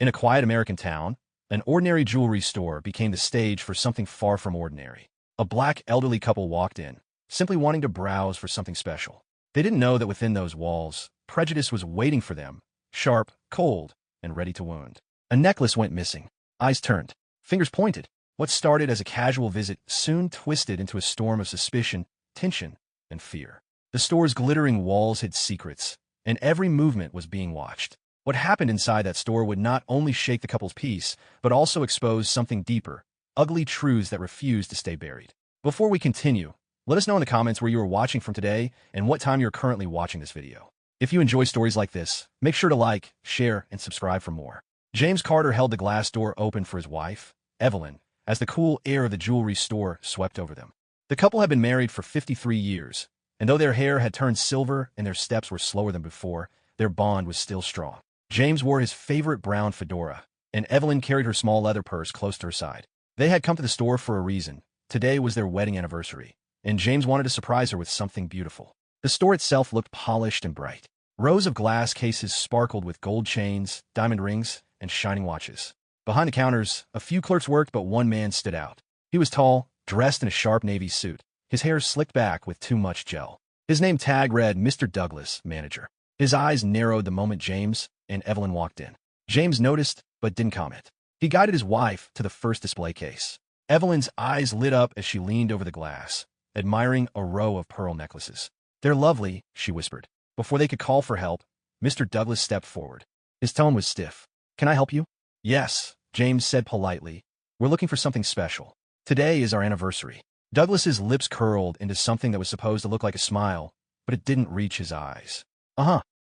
In a quiet American town, an ordinary jewelry store became the stage for something far from ordinary. A black elderly couple walked in, simply wanting to browse for something special. They didn't know that within those walls, prejudice was waiting for them, sharp, cold, and ready to wound. A necklace went missing. Eyes turned. Fingers pointed. What started as a casual visit soon twisted into a storm of suspicion, tension, and fear. The store's glittering walls hid secrets, and every movement was being watched. What happened inside that store would not only shake the couple's peace, but also expose something deeper, ugly truths that refused to stay buried. Before we continue, let us know in the comments where you are watching from today and what time you're currently watching this video. If you enjoy stories like this, make sure to like, share, and subscribe for more. James Carter held the glass door open for his wife, Evelyn, as the cool air of the jewelry store swept over them. The couple had been married for 53 years, and though their hair had turned silver and their steps were slower than before, their bond was still strong. James wore his favorite brown fedora, and Evelyn carried her small leather purse close to her side. They had come to the store for a reason. Today was their wedding anniversary, and James wanted to surprise her with something beautiful. The store itself looked polished and bright. Rows of glass cases sparkled with gold chains, diamond rings, and shining watches. Behind the counters, a few clerks worked, but one man stood out. He was tall, dressed in a sharp navy suit, his hair slicked back with too much gel. His name tag read Mr. Douglas, manager. His eyes narrowed the moment James and Evelyn walked in. James noticed, but didn't comment. He guided his wife to the first display case. Evelyn's eyes lit up as she leaned over the glass, admiring a row of pearl necklaces. "They're lovely," she whispered. Before they could call for help, Mr. Douglas stepped forward. His tone was stiff. "Can I help you?" "Yes," James said politely. "We're looking for something special. Today is our anniversary." Douglas's lips curled into something that was supposed to look like a smile, but it didn't reach his eyes.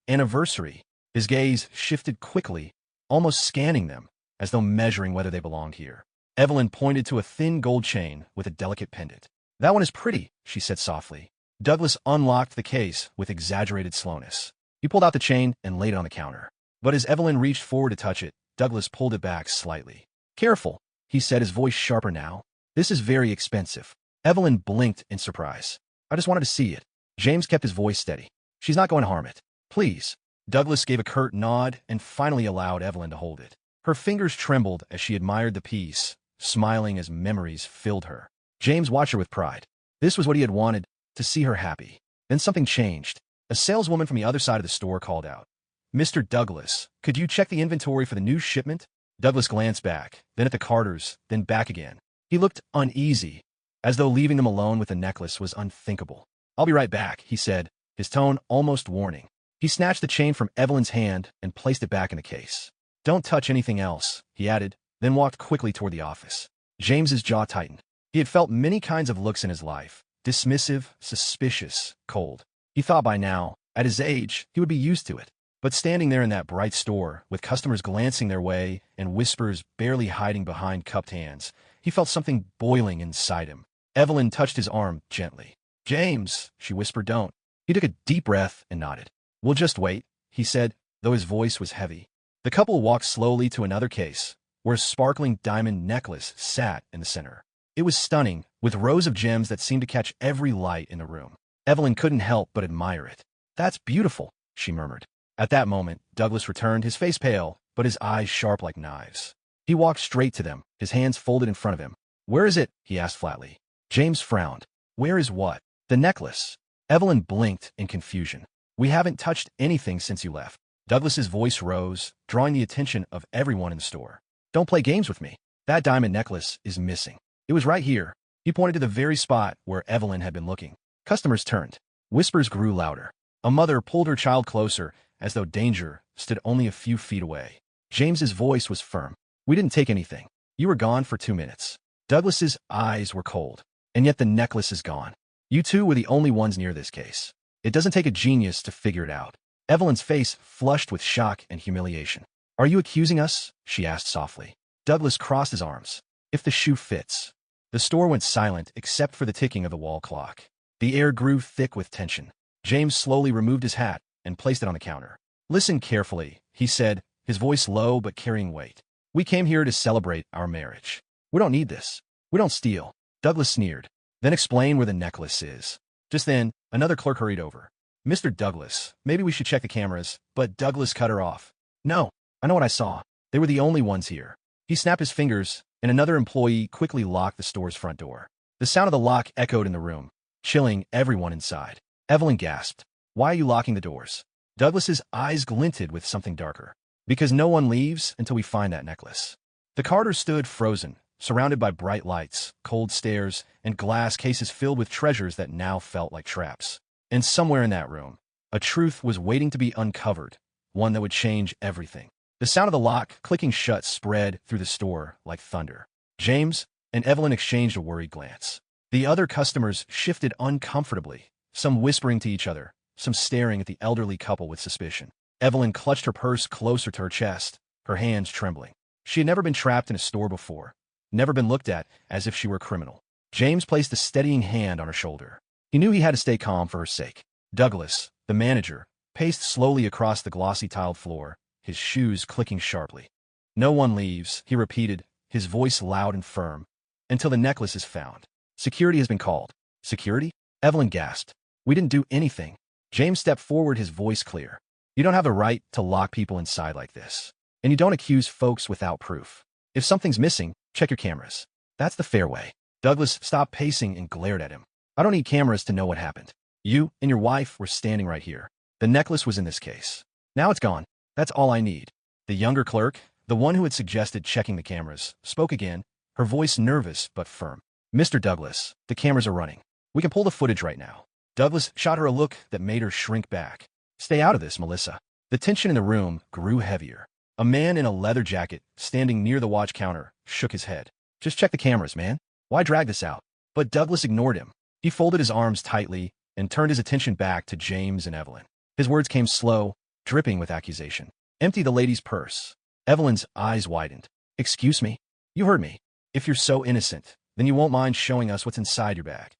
Anniversary. His gaze shifted quickly, almost scanning them, as though measuring whether they belonged here. Evelyn pointed to a thin gold chain with a delicate pendant. "That one is pretty," she said softly. Douglas unlocked the case with exaggerated slowness. He pulled out the chain and laid it on the counter. But as Evelyn reached forward to touch it, Douglas pulled it back slightly. "Careful," he said, his voice sharper now. "This is very expensive." Evelyn blinked in surprise. "I just wanted to see it." James kept his voice steady. "She's not going to harm it. Please." Douglas gave a curt nod and finally allowed Evelyn to hold it. Her fingers trembled as she admired the piece, smiling as memories filled her. James watched her with pride. This was what he had wanted, to see her happy. Then something changed. A saleswoman from the other side of the store called out, "Mr. Douglas, could you check the inventory for the new shipment?" Douglas glanced back, then at the Carters, then back again. He looked uneasy, as though leaving them alone with the necklace was unthinkable. "I'll be right back," he said, his tone almost warning. He snatched the chain from Evelyn's hand and placed it back in the case. "Don't touch anything else," he added, then walked quickly toward the office. James's jaw tightened. He had felt many kinds of looks in his life, dismissive, suspicious, cold. He thought by now, at his age, he would be used to it. But standing there in that bright store, with customers glancing their way and whispers barely hiding behind cupped hands, he felt something boiling inside him. Evelyn touched his arm gently. "James," she whispered, "don't." He took a deep breath and nodded. "We'll just wait," he said, though his voice was heavy. The couple walked slowly to another case, where a sparkling diamond necklace sat in the center. It was stunning, with rows of gems that seemed to catch every light in the room. Evelyn couldn't help but admire it. "That's beautiful," she murmured. At that moment, Douglas returned, his face pale, but his eyes sharp like knives. He walked straight to them, his hands folded in front of him. "Where is it?" he asked flatly. James frowned. "Where is what?" "The necklace." Evelyn blinked in confusion. "We haven't touched anything since you left." Douglas's voice rose, drawing the attention of everyone in the store. "Don't play games with me. That diamond necklace is missing. It was right here." He pointed to the very spot where Evelyn had been looking. Customers turned. Whispers grew louder. A mother pulled her child closer, as though danger stood only a few feet away. James's voice was firm. "We didn't take anything. You were gone for 2 minutes." Douglas's eyes were cold. "And yet the necklace is gone. You two were the only ones near this case. It doesn't take a genius to figure it out." Evelyn's face flushed with shock and humiliation. "Are you accusing us?" she asked softly. Douglas crossed his arms. "If the shoe fits." The store went silent except for the ticking of the wall clock. The air grew thick with tension. James slowly removed his hat and placed it on the counter. "Listen carefully," he said, his voice low but carrying weight. "We came here to celebrate our marriage. We don't need this. We don't steal." Douglas sneered. "Then explain where the necklace is." Just then, another clerk hurried over. "Mr. Douglas, maybe we should check the cameras," but Douglas cut her off. "No, I know what I saw." They were the only ones here. He snapped his fingers, and another employee quickly locked the store's front door. The sound of the lock echoed in the room, chilling everyone inside. Evelyn gasped. "Why are you locking the doors?" Douglas's eyes glinted with something darker. "Because no one leaves until we find that necklace." The Carters stood frozen, surrounded by bright lights, cold stares, and glass cases filled with treasures that now felt like traps. And somewhere in that room, a truth was waiting to be uncovered, one that would change everything. The sound of the lock clicking shut spread through the store like thunder. James and Evelyn exchanged a worried glance. The other customers shifted uncomfortably, some whispering to each other, some staring at the elderly couple with suspicion. Evelyn clutched her purse closer to her chest, her hands trembling. She had never been trapped in a store before, never been looked at as if she were a criminal. James placed a steadying hand on her shoulder. He knew he had to stay calm for her sake. Douglas, the manager, paced slowly across the glossy tiled floor, his shoes clicking sharply. "No one leaves," he repeated, his voice loud and firm, "until the necklace is found. Security has been called." "Security?" Evelyn gasped. "We didn't do anything." James stepped forward, his voice clear. "You don't have the right to lock people inside like this. And you don't accuse folks without proof. If something's missing, check your cameras. That's the fair way." Douglas stopped pacing and glared at him. "I don't need cameras to know what happened. You and your wife were standing right here. The necklace was in this case. Now it's gone. That's all I need." The younger clerk, the one who had suggested checking the cameras, spoke again, her voice nervous but firm. "Mr. Douglas, the cameras are running. We can pull the footage right now." Douglas shot her a look that made her shrink back. "Stay out of this, Melissa." The tension in the room grew heavier. A man in a leather jacket, standing near the watch counter, shook his head. "Just check the cameras, man. Why drag this out?" But Douglas ignored him. He folded his arms tightly and turned his attention back to James and Evelyn. His words came slow, dripping with accusation. "Empty the lady's purse." Evelyn's eyes widened. "Excuse me? You heard me. If you're so innocent, then you won't mind showing us what's inside your bag."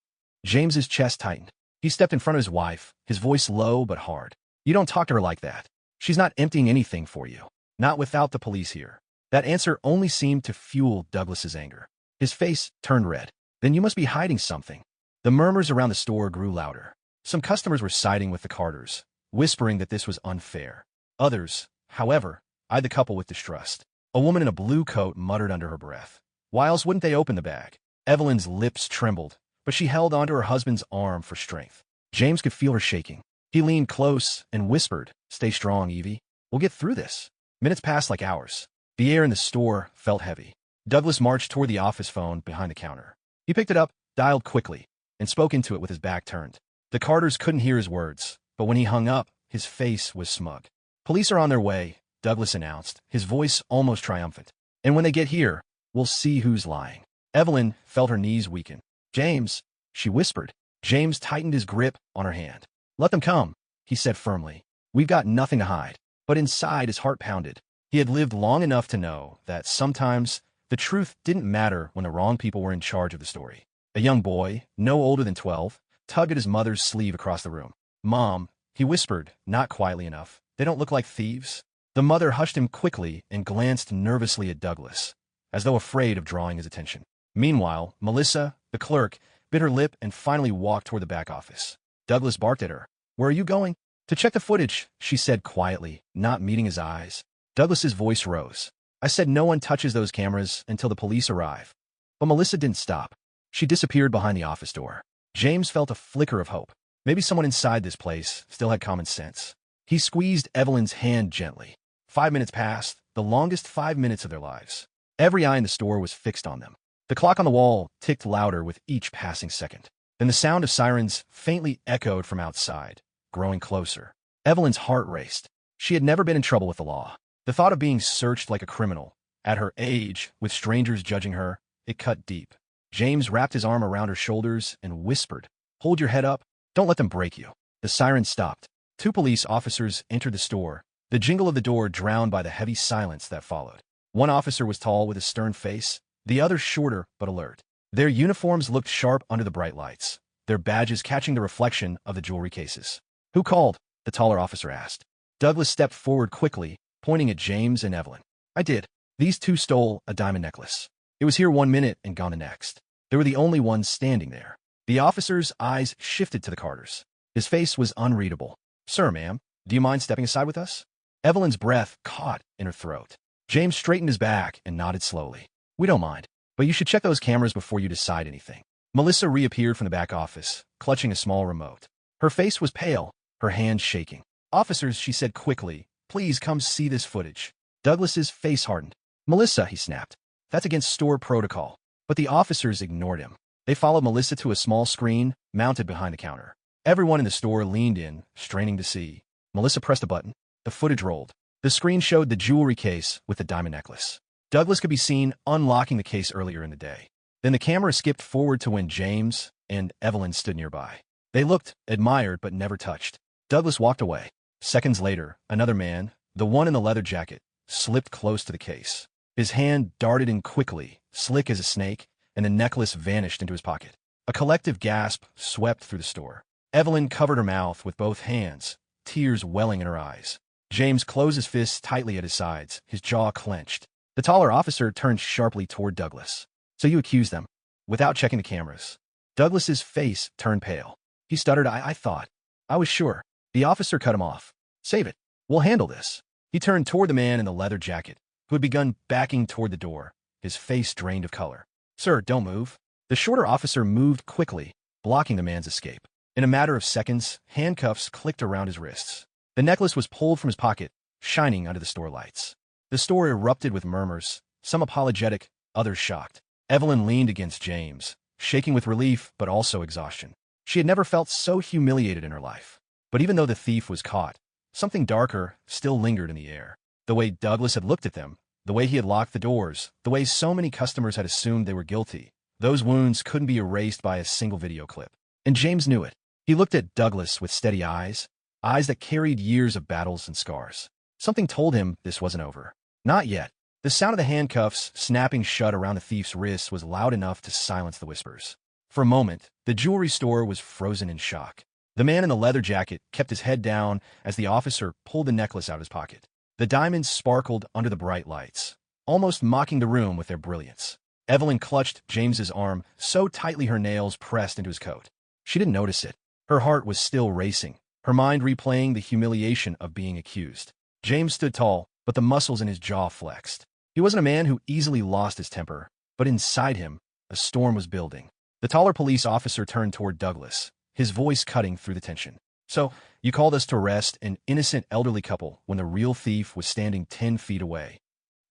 James's chest tightened. He stepped in front of his wife, his voice low but hard. "You don't talk to her like that. She's not emptying anything for you. Not without the police here." That answer only seemed to fuel Douglas's anger. His face turned red. "Then you must be hiding something." The murmurs around the store grew louder. Some customers were siding with the Carters, whispering that this was unfair. Others, however, eyed the couple with distrust. A woman in a blue coat muttered under her breath, "Why else wouldn't they open the bag?" Evelyn's lips trembled, but she held onto her husband's arm for strength. James could feel her shaking. He leaned close and whispered, "Stay strong, Evie. We'll get through this." Minutes passed like hours. The air in the store felt heavy. Douglas marched toward the office phone behind the counter. He picked it up, dialed quickly, and spoke into it with his back turned. The Carters couldn't hear his words, but when he hung up, his face was smug. "Police are on their way," Douglas announced, his voice almost triumphant. "And when they get here, we'll see who's lying." Evelyn felt her knees weaken. "James," she whispered. James tightened his grip on her hand. "Let them come," he said firmly. "We've got nothing to hide." But inside his heart pounded. He had lived long enough to know that sometimes the truth didn't matter when the wrong people were in charge of the story. A young boy, no older than 12, tugged at his mother's sleeve across the room. "Mom," he whispered, not quietly enough, "they don't look like thieves." The mother hushed him quickly and glanced nervously at Douglas, as though afraid of drawing his attention. Meanwhile, Melissa, the clerk, bit her lip and finally walked toward the back office. Douglas barked at her. "Where are you going?" "To check the footage," she said quietly, not meeting his eyes. Douglas's voice rose. "I said no one touches those cameras until the police arrive." But Melissa didn't stop. She disappeared behind the office door. James felt a flicker of hope. Maybe someone inside this place still had common sense. He squeezed Evelyn's hand gently. 5 minutes passed, the longest 5 minutes of their lives. Every eye in the store was fixed on them. The clock on the wall ticked louder with each passing second. Then the sound of sirens faintly echoed from outside, growing closer. Evelyn's heart raced. She had never been in trouble with the law. The thought of being searched like a criminal, at her age, with strangers judging her, it cut deep. James wrapped his arm around her shoulders and whispered, "Hold your head up. Don't let them break you." The siren stopped. 2 police officers entered the store, the jingle of the door drowned by the heavy silence that followed. One officer was tall with a stern face, the other shorter but alert. Their uniforms looked sharp under the bright lights, their badges catching the reflection of the jewelry cases. "Who called?" the taller officer asked. Douglas stepped forward quickly, pointing at James and Evelyn. "I did. These 2 stole a diamond necklace. It was here 1 minute and gone the next. They were the only ones standing there." The officer's eyes shifted to the Carters. His face was unreadable. "Sir, ma'am, do you mind stepping aside with us?" Evelyn's breath caught in her throat. James straightened his back and nodded slowly. We don't mind, but you should check those cameras before you decide anything. Melissa reappeared from the back office, clutching a small remote. Her face was pale, her hands shaking. Officers, she said quickly, please come see this footage. Douglas's face hardened. Melissa, he snapped. That's against store protocol. But the officers ignored him. They followed Melissa to a small screen mounted behind the counter. Everyone in the store leaned in, straining to see. Melissa pressed a button. The footage rolled. The screen showed the jewelry case with the diamond necklace. Douglas could be seen unlocking the case earlier in the day. Then the camera skipped forward to when James and Evelyn stood nearby. They looked, admired, but never touched. Douglas walked away. Seconds later, another man, the one in the leather jacket, slipped close to the case. His hand darted in quickly, slick as a snake, and the necklace vanished into his pocket. A collective gasp swept through the store. Evelyn covered her mouth with both hands, tears welling in her eyes. James closed his fists tightly at his sides, his jaw clenched. The taller officer turned sharply toward Douglas. So you accused them, without checking the cameras. Douglas's face turned pale. He stuttered, I thought. I was sure. The officer cut him off. Save it. We'll handle this. He turned toward the man in the leather jacket, who had begun backing toward the door, his face drained of color. Sir, don't move. The shorter officer moved quickly, blocking the man's escape. In a matter of seconds, handcuffs clicked around his wrists. The necklace was pulled from his pocket, shining under the store lights. The store erupted with murmurs, some apologetic, others shocked. Evelyn leaned against James, shaking with relief but also exhaustion. She had never felt so humiliated in her life. But even though the thief was caught, something darker still lingered in the air. The way Douglas had looked at them, the way he had locked the doors, the way so many customers had assumed they were guilty, those wounds couldn't be erased by a single video clip. And James knew it. He looked at Douglas with steady eyes that carried years of battles and scars. Something told him this wasn't over. Not yet. The sound of the handcuffs snapping shut around the thief's wrists was loud enough to silence the whispers. For a moment, the jewelry store was frozen in shock. The man in the leather jacket kept his head down as the officer pulled the necklace out of his pocket. The diamonds sparkled under the bright lights, almost mocking the room with their brilliance. Evelyn clutched James's arm so tightly her nails pressed into his coat. She didn't notice it. Her heart was still racing, her mind replaying the humiliation of being accused. James stood tall, but the muscles in his jaw flexed. He wasn't a man who easily lost his temper, but inside him, a storm was building. The taller police officer turned toward Douglas, his voice cutting through the tension. So, you called us to arrest an innocent elderly couple when the real thief was standing 10 feet away.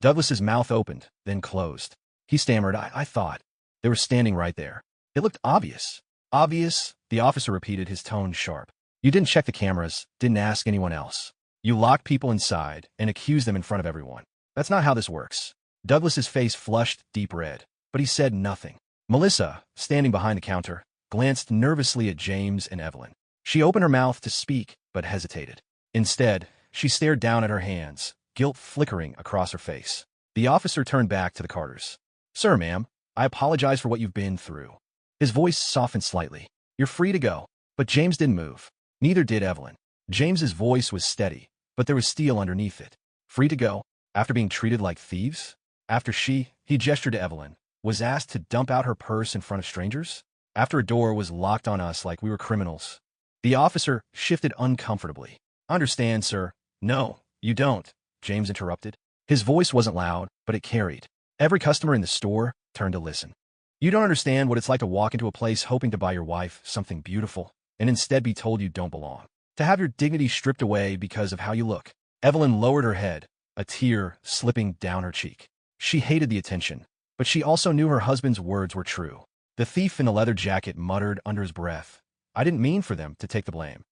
Douglas's mouth opened, then closed. He stammered, I thought. They were standing right there. It looked obvious. Obvious, the officer repeated, his tone sharp. You didn't check the cameras, didn't ask anyone else. You locked people inside and accused them in front of everyone. That's not how this works. Douglas's face flushed deep red, but he said nothing. Melissa, standing behind the counter, glanced nervously at James and Evelyn. She opened her mouth to speak, but hesitated. Instead, she stared down at her hands, guilt flickering across her face. The officer turned back to the Carters. Sir, ma'am, I apologize for what you've been through. His voice softened slightly. You're free to go. But James didn't move. Neither did Evelyn. James's voice was steady, but there was steel underneath it. Free to go? After being treated like thieves? After he gestured to Evelyn, was asked to dump out her purse in front of strangers? After a door was locked on us like we were criminals? The officer shifted uncomfortably. Understand, sir. No, you don't, James interrupted. His voice wasn't loud, but it carried. Every customer in the store turned to listen. You don't understand what it's like to walk into a place hoping to buy your wife something beautiful, and instead be told you don't belong. To have your dignity stripped away because of how you look. Evelyn lowered her head, a tear slipping down her cheek. She hated the attention, but she also knew her husband's words were true. The thief in the leather jacket muttered under his breath, I didn't mean for them to take the blame.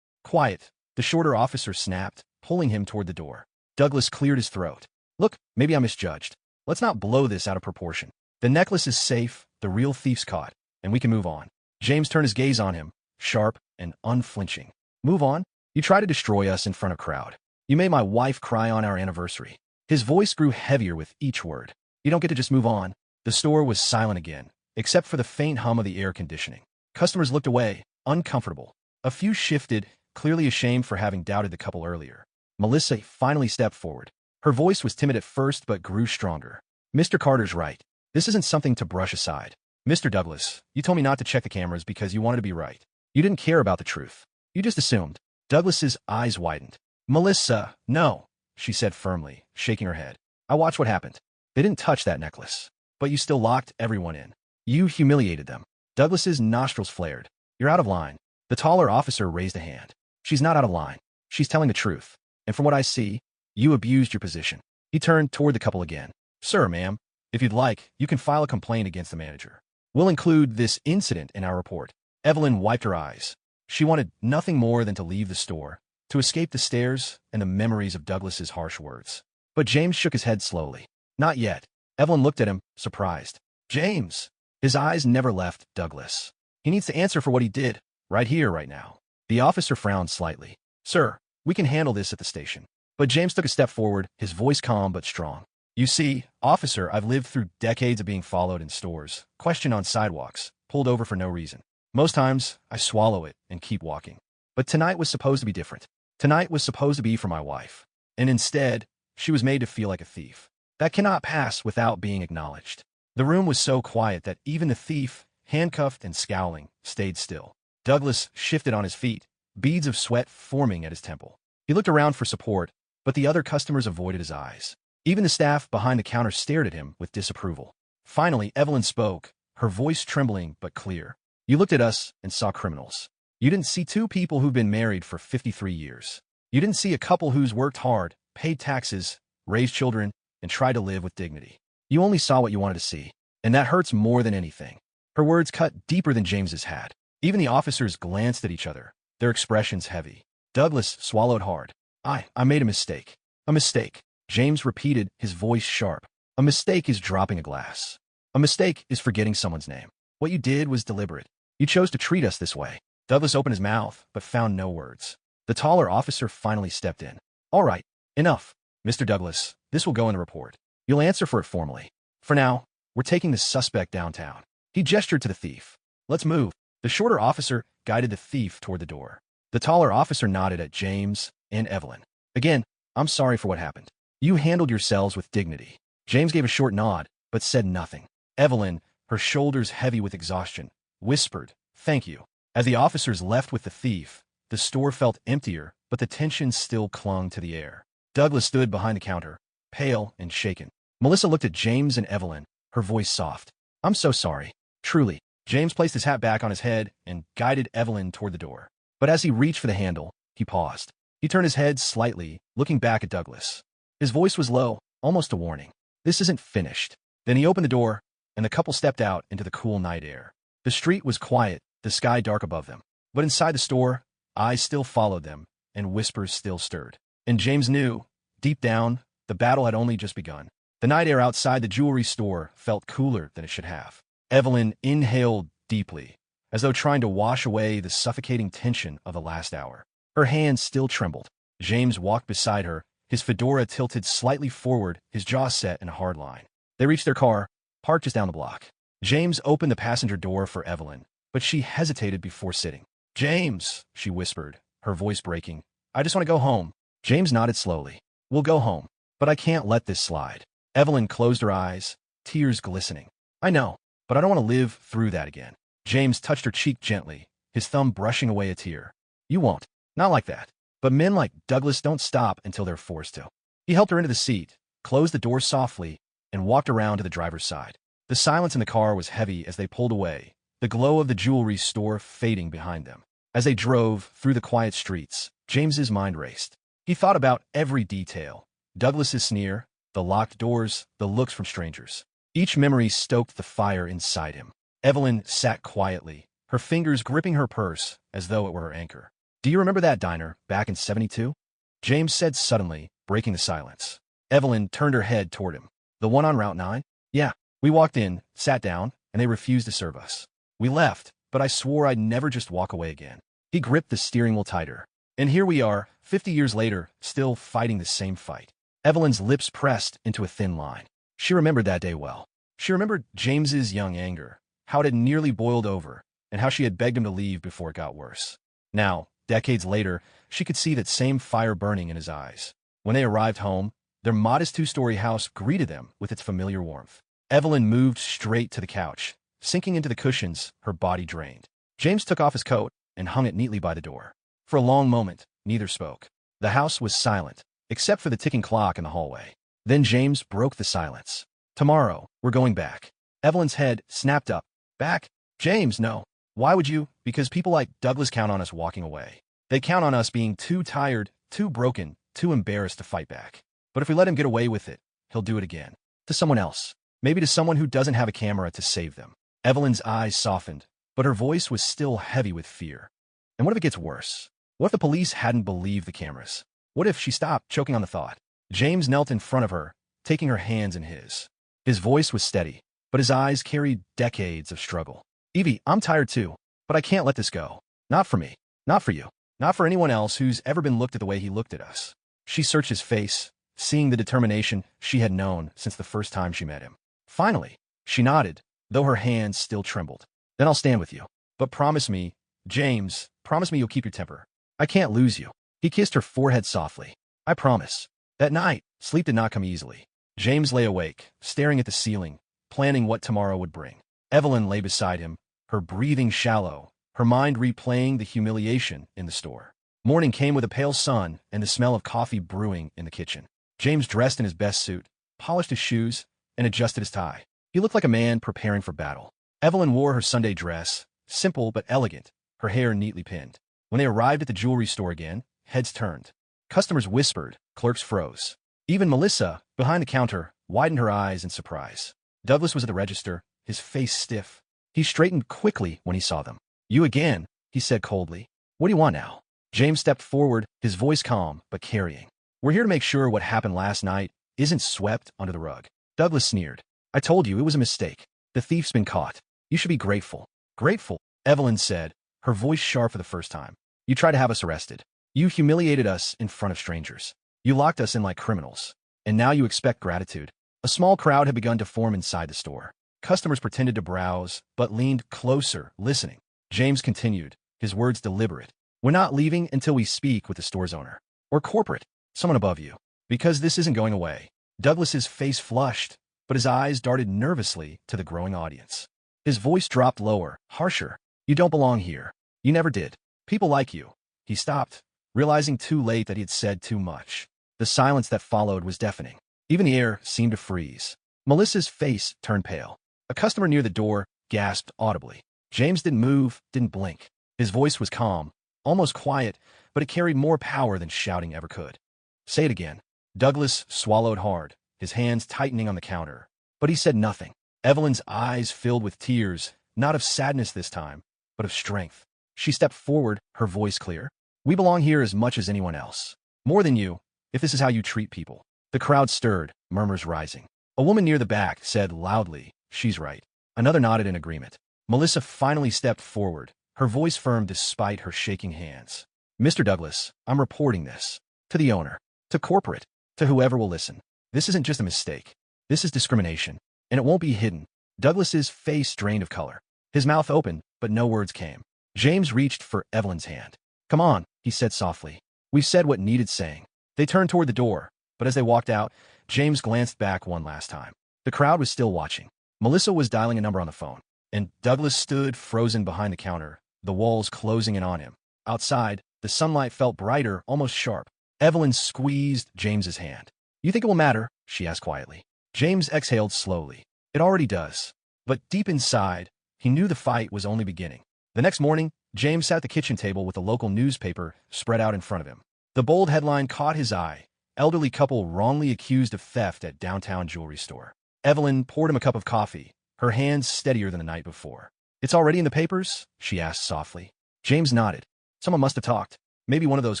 Quiet, the shorter officer snapped, pulling him toward the door. Douglas cleared his throat. Look, maybe I misjudged. Let's not blow this out of proportion. The necklace is safe, the real thief's caught, and we can move on. James turned his gaze on him, sharp and unflinching. Move on? You try to destroy us in front of a crowd. You made my wife cry on our anniversary. His voice grew heavier with each word. You don't get to just move on. The store was silent again, except for the faint hum of the air conditioning. Customers looked away, uncomfortable. A few shifted, clearly ashamed for having doubted the couple earlier. Melissa finally stepped forward. Her voice was timid at first but grew stronger. Mr. Carter's right. This isn't something to brush aside. Mr. Douglas, you told me not to check the cameras because you wanted to be right. You didn't care about the truth. You just assumed. Douglas's eyes widened. Melissa, no, she said firmly, shaking her head. I watched what happened. They didn't touch that necklace. But you still locked everyone in. You humiliated them. Douglas's nostrils flared. You're out of line. The taller officer raised a hand. She's not out of line. She's telling the truth. And from what I see, you abused your position. He turned toward the couple again. Sir, ma'am, if you'd like, you can file a complaint against the manager. We'll include this incident in our report. Evelyn wiped her eyes. She wanted nothing more than to leave the store, to escape the stares and the memories of Douglas's harsh words. But James shook his head slowly. Not yet. Evelyn looked at him, surprised. James! His eyes never left Douglas. He needs to answer for what he did, right here, right now. The officer frowned slightly. Sir, we can handle this at the station. But James took a step forward, his voice calm but strong. You see, officer, I've lived through decades of being followed in stores, questioned on sidewalks, pulled over for no reason. Most times, I swallow it and keep walking. But tonight was supposed to be different. Tonight was supposed to be for my wife. And instead, she was made to feel like a thief. That cannot pass without being acknowledged. The room was so quiet that even the thief, handcuffed and scowling, stayed still. Douglas shifted on his feet, beads of sweat forming at his temple. He looked around for support, but the other customers avoided his eyes. Even the staff behind the counter stared at him with disapproval. Finally, Evelyn spoke, her voice trembling but clear. You looked at us and saw criminals. You didn't see two people who've been married for 53 years. You didn't see a couple who's worked hard, paid taxes, raised children, and tried to live with dignity. You only saw what you wanted to see, and that hurts more than anything. Her words cut deeper than James's had. Even the officers glanced at each other, their expressions heavy. Douglas swallowed hard. I made a mistake. A mistake. James repeated, his voice sharp. A mistake is dropping a glass. A mistake is forgetting someone's name. What you did was deliberate. You chose to treat us this way. Douglas opened his mouth, but found no words. The taller officer finally stepped in. All right, enough. Mr. Douglas, this will go in the report. You'll answer for it formally. For now, we're taking the suspect downtown. He gestured to the thief. Let's move. The shorter officer guided the thief toward the door. The taller officer nodded at James and Evelyn. Again, I'm sorry for what happened. You handled yourselves with dignity. James gave a short nod, but said nothing. Evelyn, her shoulders heavy with exhaustion, whispered, Thank you. As the officers left with the thief, the store felt emptier, but the tension still clung to the air. Douglas stood behind the counter, pale and shaken. Melissa looked at James and Evelyn, her voice soft. I'm so sorry. Truly. James placed his hat back on his head and guided Evelyn toward the door. But as he reached for the handle, he paused. He turned his head slightly, looking back at Douglas. His voice was low, almost a warning. This isn't finished. Then he opened the door, and the couple stepped out into the cool night air. The street was quiet, the sky dark above them. But inside the store, eyes still followed them, and whispers still stirred. And James knew, deep down, the battle had only just begun. The night air outside the jewelry store felt cooler than it should have. Evelyn inhaled deeply, as though trying to wash away the suffocating tension of the last hour. Her hands still trembled. James walked beside her, his fedora tilted slightly forward, his jaw set in a hard line. They reached their car, parked just down the block. James opened the passenger door for Evelyn, but she hesitated before sitting. James, she whispered, her voice breaking. I just want to go home. James nodded slowly. We'll go home, but I can't let this slide. Evelyn closed her eyes, tears glistening. I know, but I don't want to live through that again. James touched her cheek gently, his thumb brushing away a tear. You won't. Not like that. But men like Douglas don't stop until they're forced to. He helped her into the seat, closed the door softly, and walked around to the driver's side. The silence in the car was heavy as they pulled away, the glow of the jewelry store fading behind them. As they drove through the quiet streets, James's mind raced. He thought about every detail. Douglas's sneer, the locked doors, the looks from strangers. Each memory stoked the fire inside him. Evelyn sat quietly, her fingers gripping her purse as though it were her anchor. Do you remember that diner back in '72? James said suddenly, breaking the silence. Evelyn turned her head toward him. The one on Route 9? Yeah. We walked in, sat down, and they refused to serve us. We left, but I swore I'd never just walk away again. He gripped the steering wheel tighter. And here we are, 50 years later, still fighting the same fight. Evelyn's lips pressed into a thin line. She remembered that day well. She remembered James's young anger, how it had nearly boiled over, and how she had begged him to leave before it got worse. Now, decades later, she could see that same fire burning in his eyes. When they arrived home, their modest two-story house greeted them with its familiar warmth. Evelyn moved straight to the couch, sinking into the cushions, her body drained. James took off his coat and hung it neatly by the door. For a long moment, neither spoke. The house was silent, except for the ticking clock in the hallway. Then James broke the silence. Tomorrow, we're going back. Evelyn's head snapped up. Back? James, no. Why would you? Because people like Douglas count on us walking away. They count on us being too tired, too broken, too embarrassed to fight back. But if we let him get away with it, he'll do it again. To someone else. Maybe to someone who doesn't have a camera to save them. Evelyn's eyes softened, but her voice was still heavy with fear. And what if it gets worse? What if the police hadn't believed the cameras? What if she stopped, choking on the thought? James knelt in front of her, taking her hands in his. His voice was steady, but his eyes carried decades of struggle. Evie, I'm tired too, but I can't let this go. Not for me. Not for you. Not for anyone else who's ever been looked at the way he looked at us. She searched his face, seeing the determination she had known since the first time she met him. Finally, she nodded, though her hands still trembled. Then I'll stand with you. But promise me, James, promise me you'll keep your temper. I can't lose you. He kissed her forehead softly. I promise. That night, sleep did not come easily. James lay awake, staring at the ceiling, planning what tomorrow would bring. Evelyn lay beside him, her breathing shallow, her mind replaying the humiliation in the store. Morning came with a pale sun and the smell of coffee brewing in the kitchen. James dressed in his best suit, polished his shoes, and adjusted his tie. He looked like a man preparing for battle. Evelyn wore her Sunday dress, simple but elegant, her hair neatly pinned. When they arrived at the jewelry store again, heads turned. Customers whispered, clerks froze. Even Melissa, behind the counter, widened her eyes in surprise. Douglas was at the register, his face stiff. He straightened quickly when he saw them. You again, he said coldly. What do you want now? James stepped forward, his voice calm but carrying. We're here to make sure what happened last night isn't swept under the rug. Douglas sneered. I told you it was a mistake. The thief's been caught. You should be grateful. Grateful, Evelyn said, her voice sharp for the first time. You tried to have us arrested. You humiliated us in front of strangers. You locked us in like criminals. And now you expect gratitude. A small crowd had begun to form inside the store. Customers pretended to browse, but leaned closer, listening. James continued, his words deliberate. We're not leaving until we speak with the store's owner. Or corporate, someone above you. Because this isn't going away. Douglas's face flushed, but his eyes darted nervously to the growing audience. His voice dropped lower, harsher. You don't belong here. You never did. People like you. He stopped, realizing too late that he had said too much. The silence that followed was deafening. Even the air seemed to freeze. Melissa's face turned pale. A customer near the door gasped audibly. James didn't move, didn't blink. His voice was calm, almost quiet, but it carried more power than shouting ever could. Say it again. Douglas swallowed hard, his hands tightening on the counter. But he said nothing. Evelyn's eyes filled with tears, not of sadness this time, but of strength. She stepped forward, her voice clear. We belong here as much as anyone else. More than you, if this is how you treat people. The crowd stirred, murmurs rising. A woman near the back said loudly, she's right. Another nodded in agreement. Melissa finally stepped forward, her voice firm despite her shaking hands. Mr. Douglas, I'm reporting this. To the owner. To corporate. To whoever will listen. This isn't just a mistake. This is discrimination. And it won't be hidden. Douglas's face drained of color. His mouth opened, but no words came. James reached for Evelyn's hand. Come on, he said softly. We've said what needed saying. They turned toward the door, but as they walked out, James glanced back one last time. The crowd was still watching. Melissa was dialing a number on the phone, and Douglas stood frozen behind the counter, the walls closing in on him. Outside, the sunlight felt brighter, almost sharp. Evelyn squeezed James's hand. You think it will matter? She asked quietly. James exhaled slowly. It already does. But deep inside, he knew the fight was only beginning. The next morning, James sat at the kitchen table with the local newspaper spread out in front of him. The bold headline caught his eye. Elderly couple wrongly accused of theft at downtown jewelry store. Evelyn poured him a cup of coffee, her hands steadier than the night before. It's already in the papers? She asked softly. James nodded. Someone must have talked. Maybe one of those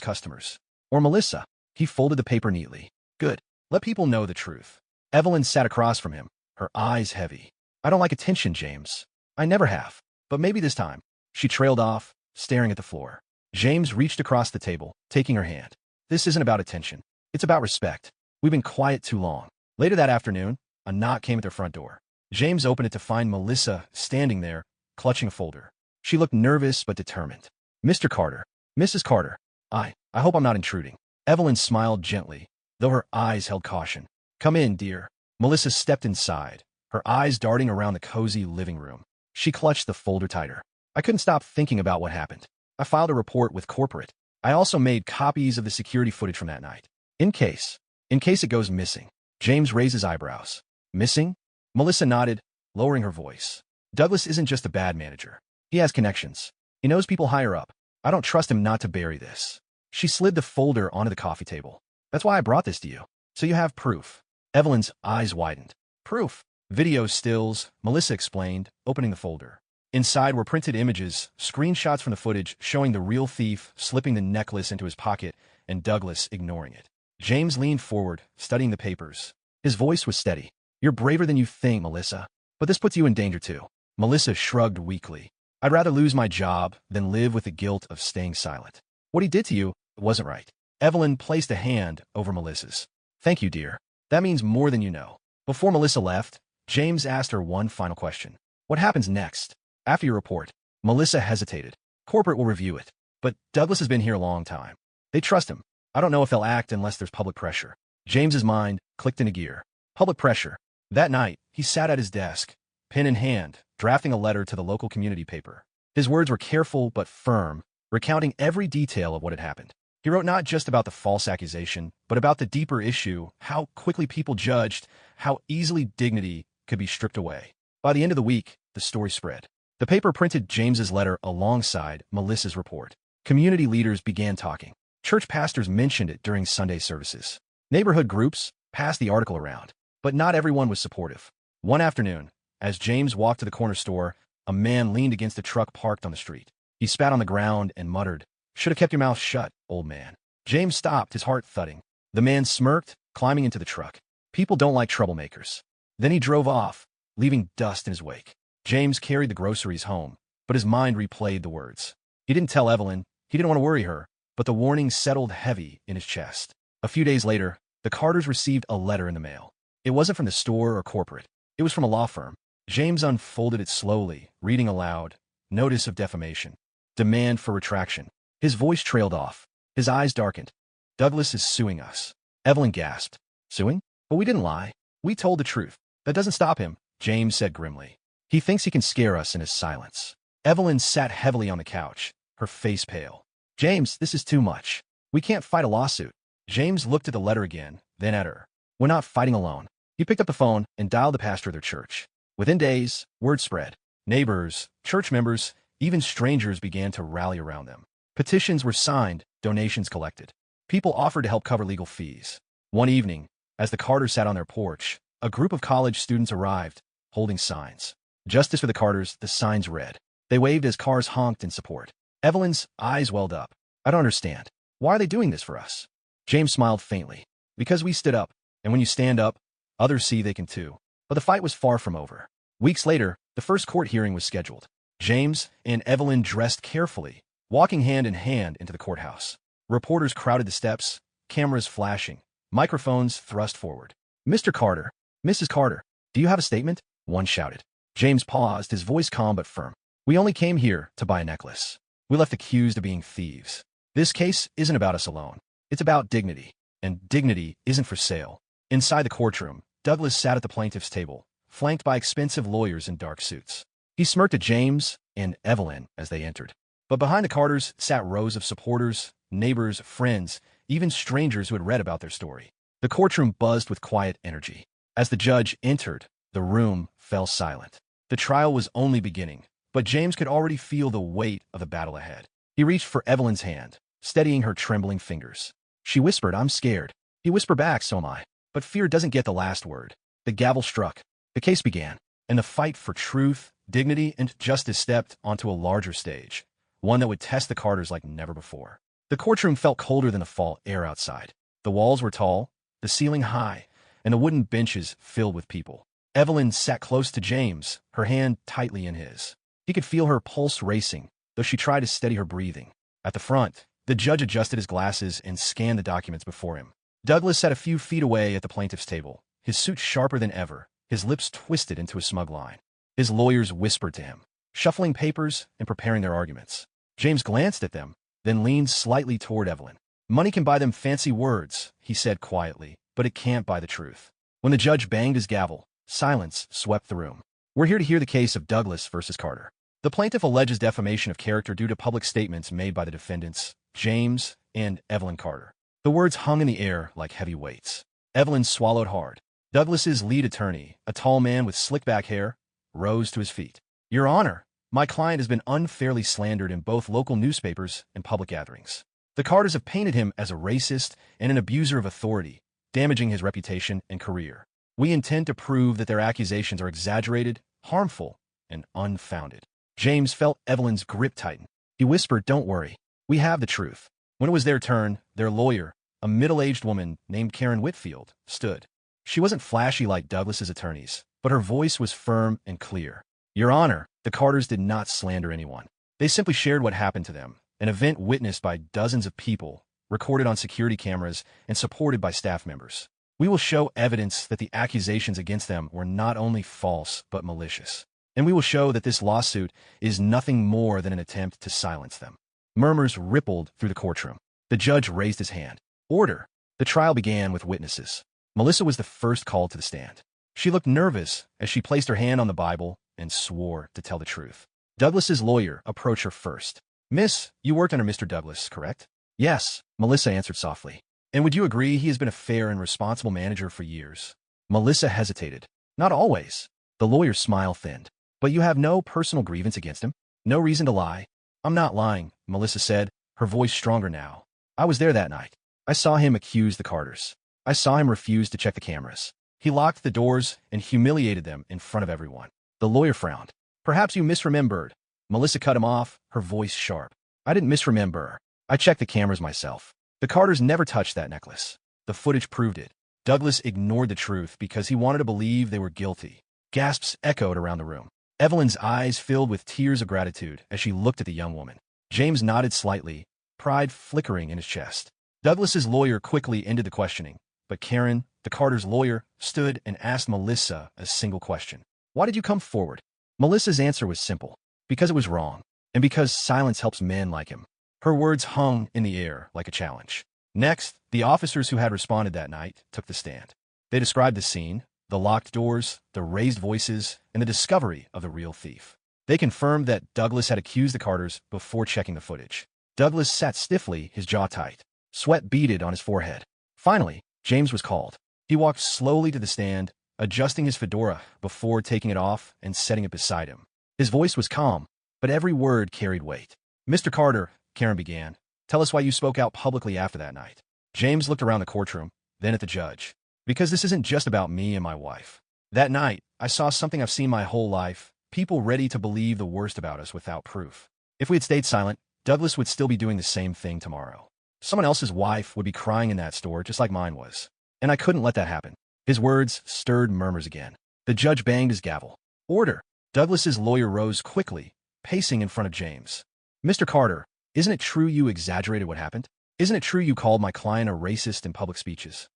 customers. Or Melissa. He folded the paper neatly. Good. Let people know the truth. Evelyn sat across from him, her eyes heavy. I don't like attention, James. I never have. But maybe this time. She trailed off, staring at the floor. James reached across the table, taking her hand. This isn't about attention. It's about respect. We've been quiet too long. Later that afternoon, a knock came at their front door. James opened it to find Melissa standing there, clutching a folder. She looked nervous but determined. Mr. Carter. Mrs. Carter. I hope I'm not intruding. Evelyn smiled gently, though her eyes held caution. Come in, dear. Melissa stepped inside, her eyes darting around the cozy living room. She clutched the folder tighter. I couldn't stop thinking about what happened. I filed a report with corporate. I also made copies of the security footage from that night. In case it goes missing. James raised his eyebrows. Missing? Melissa nodded, lowering her voice. Douglas isn't just a bad manager. He has connections. He knows people higher up. I don't trust him not to bury this. She slid the folder onto the coffee table. That's why I brought this to you. So you have proof. Evelyn's eyes widened. Proof. Video stills, Melissa explained, opening the folder. Inside were printed images, screenshots from the footage showing the real thief slipping the necklace into his pocket and Douglas ignoring it. James leaned forward, studying the papers. His voice was steady. You're braver than you think, Melissa. But this puts you in danger too. Melissa shrugged weakly. I'd rather lose my job than live with the guilt of staying silent. What he did to you wasn't right. Evelyn placed a hand over Melissa's. Thank you, dear. That means more than you know. Before Melissa left, James asked her one final question. What happens next? After your report? Melissa hesitated. Corporate will review it. But Douglas has been here a long time. They trust him. I don't know if they'll act unless there's public pressure. James's mind clicked into gear. Public pressure. That night, he sat at his desk, pen in hand, drafting a letter to the local community paper. His words were careful but firm, recounting every detail of what had happened. He wrote not just about the false accusation, but about the deeper issue, how quickly people judged, how easily dignity could be stripped away. By the end of the week, the story spread. The paper printed James's letter alongside Melissa's report. Community leaders began talking. Church pastors mentioned it during Sunday services. Neighborhood groups passed the article around, but not everyone was supportive. One afternoon, as James walked to the corner store, a man leaned against a truck parked on the street. He spat on the ground and muttered, "Should have kept your mouth shut, old man." James stopped, his heart thudding. The man smirked, climbing into the truck. People don't like troublemakers. Then he drove off, leaving dust in his wake. James carried the groceries home, but his mind replayed the words. He didn't tell Evelyn. He didn't want to worry her, but the warning settled heavy in his chest. A few days later, the Carters received a letter in the mail. It wasn't from the store or corporate. It was from a law firm. James unfolded it slowly, reading aloud. Notice of defamation. Demand for retraction. His voice trailed off. His eyes darkened. Douglas is suing us. Evelyn gasped. Suing? But we didn't lie. We told the truth. That doesn't stop him, James said grimly. He thinks he can scare us in his silence. Evelyn sat heavily on the couch, her face pale. James, this is too much. We can't fight a lawsuit. James looked at the letter again, then at her. We're not fighting alone. He picked up the phone and dialed the pastor of their church. Within days, word spread. Neighbors, church members, even strangers began to rally around them. Petitions were signed, donations collected. People offered to help cover legal fees. One evening, as the Carters sat on their porch, a group of college students arrived, holding signs. Justice for the Carters, the signs read. They waved as cars honked in support. Evelyn's eyes welled up. I don't understand. Why are they doing this for us? James smiled faintly. Because we stood up, and when you stand up, others see they can too. But the fight was far from over. Weeks later, the first court hearing was scheduled. James and Evelyn dressed carefully, walking hand in hand into the courthouse. Reporters crowded the steps, cameras flashing, microphones thrust forward. Mr. Carter, Mrs. Carter, do you have a statement? One shouted. James paused, his voice calm but firm. We only came here to buy a necklace. We left accused of being thieves. This case isn't about us alone. It's about dignity. And dignity isn't for sale. Inside the courtroom, Douglas sat at the plaintiff's table, flanked by expensive lawyers in dark suits. He smirked at James and Evelyn as they entered. But behind the Carters sat rows of supporters, neighbors, friends, even strangers who had read about their story. The courtroom buzzed with quiet energy. As the judge entered, the room fell silent. The trial was only beginning, but James could already feel the weight of the battle ahead. He reached for Evelyn's hand, steadying her trembling fingers. She whispered, I'm scared. He whispered back, so am I. But fear doesn't get the last word. The gavel struck. The case began, and the fight for truth, dignity, and justice stepped onto a larger stage, one that would test the Carters like never before. The courtroom felt colder than the fall air outside. The walls were tall, the ceiling high, and the wooden benches filled with people. Evelyn sat close to James, her hand tightly in his. He could feel her pulse racing, though she tried to steady her breathing. At the front, the judge adjusted his glasses and scanned the documents before him. Douglas sat a few feet away at the plaintiff's table, his suit sharper than ever, his lips twisted into a smug line. His lawyers whispered to him, shuffling papers and preparing their arguments. James glanced at them, then leaned slightly toward Evelyn. Money can buy them fancy words, he said quietly, but it can't buy the truth. When the judge banged his gavel, silence swept the room. We're here to hear the case of Douglas versus Carter. The plaintiff alleges defamation of character due to public statements made by the defendants, James and Evelyn Carter. The words hung in the air like heavy weights. Evelyn swallowed hard. Douglas's lead attorney, a tall man with slick-back hair, rose to his feet. Your Honor, my client has been unfairly slandered in both local newspapers and public gatherings. The Carters have painted him as a racist and an abuser of authority, damaging his reputation and career. We intend to prove that their accusations are exaggerated, harmful, and unfounded. James felt Evelyn's grip tighten. He whispered, "Don't worry. We have the truth." When it was their turn, their lawyer, a middle-aged woman named Karen Whitfield, stood. She wasn't flashy like Douglas's attorneys, but her voice was firm and clear. Your Honor, the Carters did not slander anyone. They simply shared what happened to them, an event witnessed by dozens of people, recorded on security cameras, and supported by staff members. We will show evidence that the accusations against them were not only false, but malicious. And we will show that this lawsuit is nothing more than an attempt to silence them. Murmurs rippled through the courtroom. The judge raised his hand. Order. The trial began with witnesses. Melissa was the first called to the stand. She looked nervous as she placed her hand on the Bible and swore to tell the truth. Douglas's lawyer approached her first. Miss, you worked under Mr. Douglas, correct? Yes, Melissa answered softly. And would you agree he has been a fair and responsible manager for years? Melissa hesitated. Not always. The lawyer's smile thinned. But you have no personal grievance against him? No reason to lie? I'm not lying, Melissa said, her voice stronger now. I was there that night. I saw him accuse the Carters. I saw him refuse to check the cameras. He locked the doors and humiliated them in front of everyone. The lawyer frowned. Perhaps you misremembered. Melissa cut him off, her voice sharp. I didn't misremember. I checked the cameras myself. The Carters never touched that necklace. The footage proved it. Douglas ignored the truth because he wanted to believe they were guilty. Gasps echoed around the room. Evelyn's eyes filled with tears of gratitude as she looked at the young woman. James nodded slightly, pride flickering in his chest. Douglas's lawyer quickly ended the questioning, but Karen, the Carters' lawyer, stood and asked Melissa a single question. Why did you come forward? Melissa's answer was simple. Because it was wrong, and because silence helps men like him. Her words hung in the air like a challenge. Next, the officers who had responded that night took the stand. They described the scene, the locked doors, the raised voices, and the discovery of the real thief. They confirmed that Douglas had accused the Carters before checking the footage. Douglas sat stiffly, his jaw tight. Sweat beaded on his forehead. Finally, James was called. He walked slowly to the stand, adjusting his fedora before taking it off and setting it beside him. His voice was calm, but every word carried weight. Mr. Carter, Karen began, tell us why you spoke out publicly after that night. James looked around the courtroom, then at the judge. Because this isn't just about me and my wife. That night, I saw something I've seen my whole life, people ready to believe the worst about us without proof. If we had stayed silent, Douglas would still be doing the same thing tomorrow. Someone else's wife would be crying in that store just like mine was. And I couldn't let that happen. His words stirred murmurs again. The judge banged his gavel. Order. Douglas's lawyer rose quickly, pacing in front of James. Mr. Carter, isn't it true you exaggerated what happened? Isn't it true you called my client a racist in public speeches?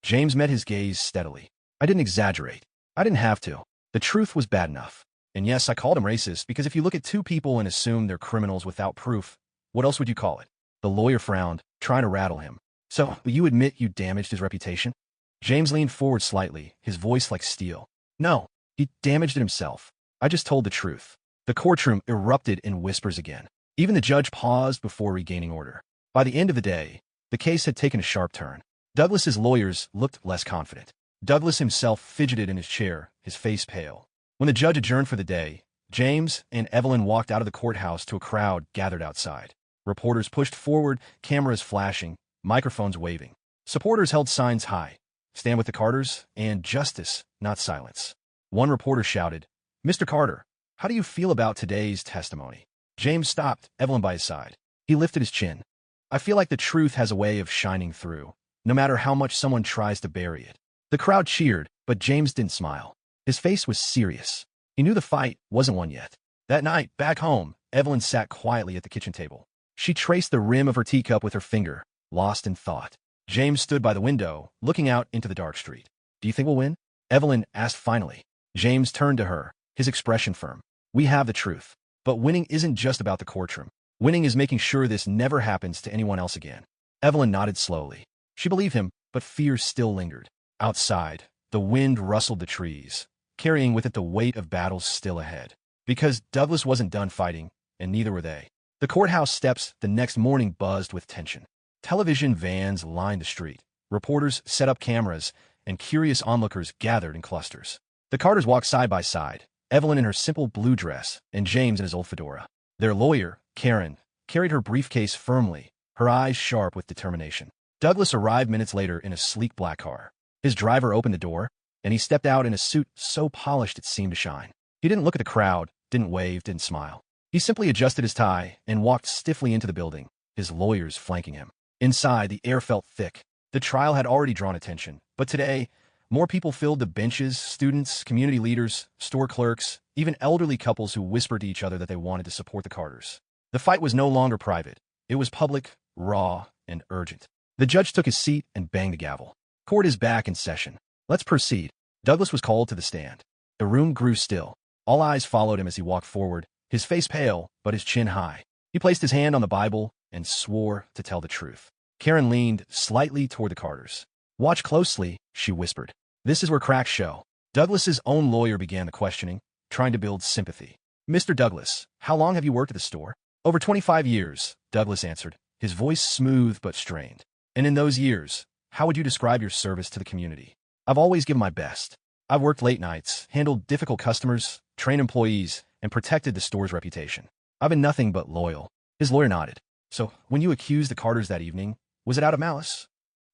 James met his gaze steadily. I didn't exaggerate. I didn't have to. The truth was bad enough. And yes, I called him racist because if you look at two people and assume they're criminals without proof, what else would you call it? The lawyer frowned, trying to rattle him. So, will you admit you damaged his reputation? James leaned forward slightly, his voice like steel. No, he damaged it himself. I just told the truth. The courtroom erupted in whispers again. Even the judge paused before regaining order. By the end of the day, the case had taken a sharp turn. Douglas's lawyers looked less confident. Douglas himself fidgeted in his chair, his face pale. When the judge adjourned for the day, James and Evelyn walked out of the courthouse to a crowd gathered outside. Reporters pushed forward, cameras flashing, microphones waving. Supporters held signs high. Stand with the Carters, and justice, not silence. One reporter shouted, Mr. Carter, how do you feel about today's testimony? James stopped, Evelyn by his side. He lifted his chin. I feel like the truth has a way of shining through, no matter how much someone tries to bury it. The crowd cheered, but James didn't smile. His face was serious. He knew the fight wasn't won yet. That night, back home, Evelyn sat quietly at the kitchen table. She traced the rim of her teacup with her finger, lost in thought. James stood by the window, looking out into the dark street. Do you think we'll win? Evelyn asked finally. James turned to her, his expression firm. We have the truth. But winning isn't just about the courtroom. Winning is making sure this never happens to anyone else again. Evelyn nodded slowly. She believed him, but fear still lingered. Outside, the wind rustled the trees, carrying with it the weight of battles still ahead. Because Douglas wasn't done fighting, and neither were they. The courthouse steps the next morning buzzed with tension. Television vans lined the street. Reporters set up cameras, and curious onlookers gathered in clusters. The Carters walked side by side, Evelyn in her simple blue dress and James in his old fedora. Their lawyer, Karen, carried her briefcase firmly, her eyes sharp with determination. Douglas arrived minutes later in a sleek black car. His driver opened the door, and he stepped out in a suit so polished it seemed to shine. He didn't look at the crowd, didn't wave, didn't smile. He simply adjusted his tie and walked stiffly into the building, his lawyers flanking him. Inside, the air felt thick. The trial had already drawn attention, but today, more people filled the benches: students, community leaders, store clerks, even elderly couples who whispered to each other that they wanted to support the Carters. The fight was no longer private. It was public, raw, and urgent. The judge took his seat and banged the gavel. Court is back in session. Let's proceed. Douglas was called to the stand. The room grew still. All eyes followed him as he walked forward, his face pale, but his chin high. He placed his hand on the Bible and swore to tell the truth. Karen leaned slightly toward the Carters. "Watch closely," she whispered. "This is where cracks show." Douglas's own lawyer began the questioning, trying to build sympathy. "Mr. Douglas, how long have you worked at the store?" "Over 25 years, Douglas answered, his voice smooth but strained. "And in those years, how would you describe your service to the community?" "I've always given my best. I've worked late nights, handled difficult customers, trained employees, and protected the store's reputation. I've been nothing but loyal." His lawyer nodded. "So, when you accused the Carters that evening, was it out of malice?"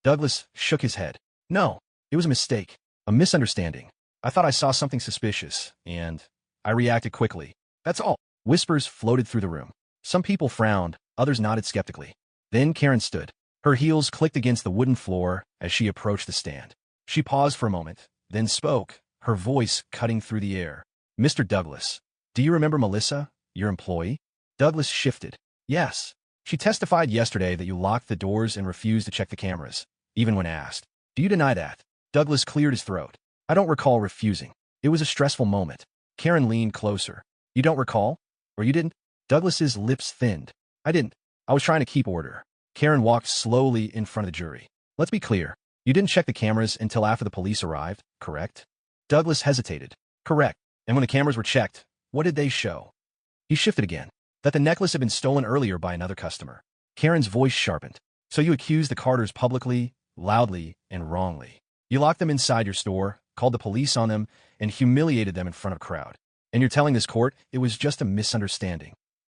Douglas shook his head. "No, it was a mistake, a misunderstanding. I thought I saw something suspicious, and I reacted quickly. That's all." Whispers floated through the room. Some people frowned, others nodded skeptically. Then Karen stood. Her heels clicked against the wooden floor as she approached the stand. She paused for a moment, then spoke, her voice cutting through the air. "Mr. Douglas, do you remember Melissa, your employee?" Douglas shifted. "Yes. She testified yesterday that you locked the doors and refused to check the cameras, even when asked. Do you deny that?" Douglas cleared his throat. "I don't recall refusing. It was a stressful moment." Karen leaned closer. "You don't recall? Or you didn't?" Douglas's lips thinned. "I didn't. I was trying to keep order." Karen walked slowly in front of the jury. "Let's be clear. You didn't check the cameras until after the police arrived, correct?" Douglas hesitated. "Correct. And when the cameras were checked, what did they show?" He shifted again. "That the necklace had been stolen earlier by another customer." Karen's voice sharpened. "So you accused the Carters publicly, loudly, and wrongly. You locked them inside your store, called the police on them, and humiliated them in front of a crowd. And you're telling this court it was just a misunderstanding."